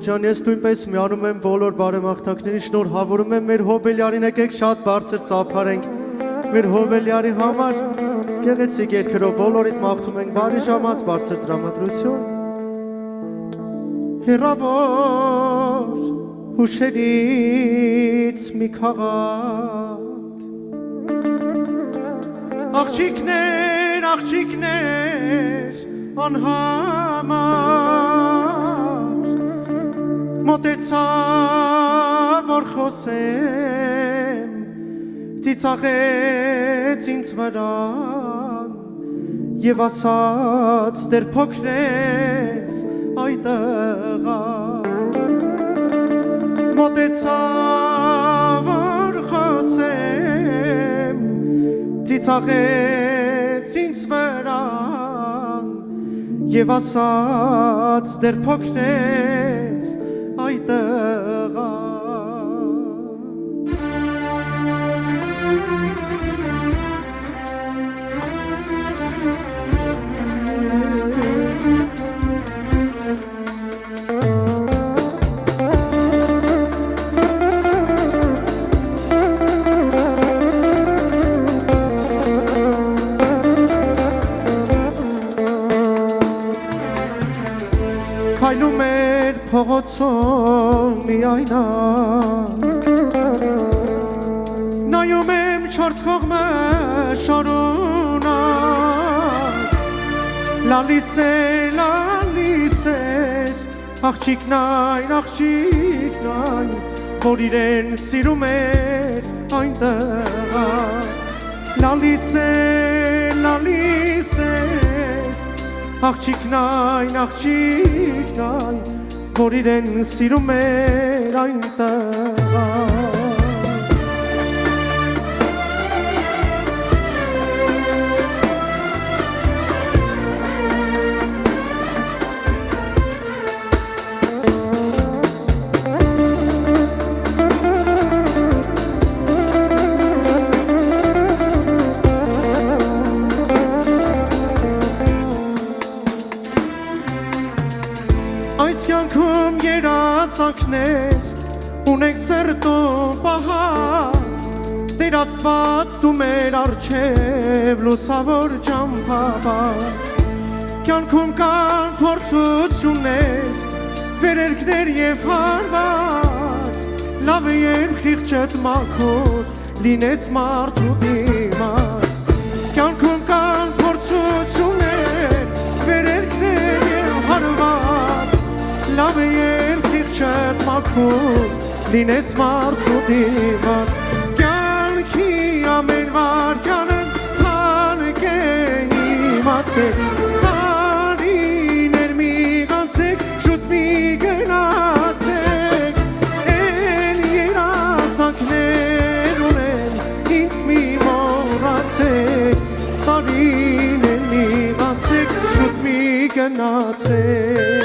Ջան, ես նույնպես միանում եմ բոլոր բարեմաղթակների շնորհավորում եմ մեր հոբելյարին եկեք շատ բարձր ծափարենք մեր հոբելյարի համար գեղեցիկ երգերով բոլորիդ մաղթում ենք բարի ժամանց բարձր տրամադրություն հեռավոր հուշերից մի քաղաք աղջիկներ անհամար մոտեցա որ խոսեմ ծիծաղեց ինձ վրան եւ ասաց դեր փոքրես այ տղա մոտեցա որ խոսեմ ծիծաղեց ինձ վրան եւ ասաց դեր փոքրես այ տղա Քայլում էր փողոցում միայնակ նայում եմ չորս կողմը շարունակ լալիս էր աղջիկն այն որ իրեն սիրում էր այն տղա լալիս էր աղջիկն այն որ իրեն սիրում էր այն տղա Այս կյանքում երազանքներ ունենք սրտում պահած Տեր Աստված դու մեր առջև լուսավոր ճամփաբաց Կյանքում կան փորձություններ վերերքներ եւ հարված Լավ է երբ խիղճդ մաքուր լինես մարդու դիմաց Կյանքում կան փորձություններ վերերքներ եւ հարված Լավ է երբ խիղճդ մաքուր լինես մարդու դիմաց Կյանքի ամեն վայրկյանը թանկ է իմացեք Տարիներ մի կանցեք շուտ մի գնացեք Էլ երազանքներ ունեն ինձ մի մոռացեք Տարիներ մի կանցեք շուտ մի գնացեք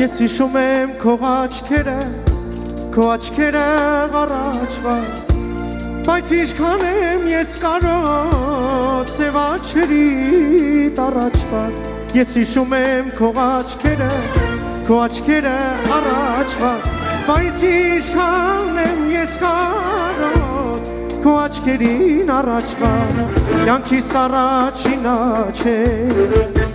Ես հիշում եմ քո աչքերը առաջվա Բայց ինչքան եմ ես կարող ծև աչքերիդ առաջվա Ես հիշում եմ քո աչքերը առաջվա Բայց ինչքան եմ ես կարող քո աչքերին առաջվա Կյանքիս առաջին աչքեր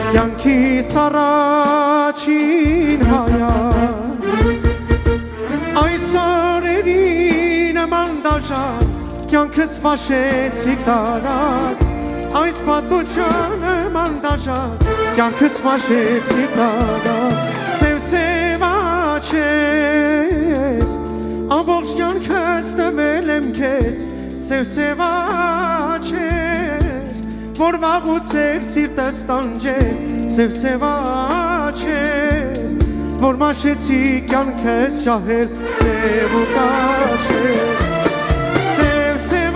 Կյանքիս առաջին հայաց Այս օրերի նման դաժան Կյանքս վաշեցի տարակ Այս պատմությունը մանդաժան կյանքս մաշեցի տանան Սև աչեր Ամբողջ կյանքս տվել եմ քեզ Սև աչեր Որ վաղուց էր սիրտս տանջեր Սև աչեր Որ մաշեցի կյանքս ջահել Սև ու կաչեր Սև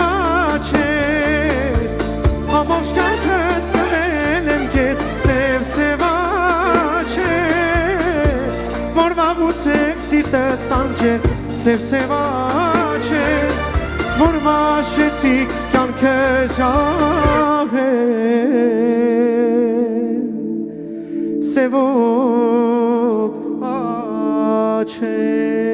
աչեր Ամբողջ կյանքս տվել եմ քեզ Սև աչեր Որ վաղուց էր սիրտս տանջեր Սև աչեր Որ մաշեցի կյանքս ջահել Սև ու կաչեր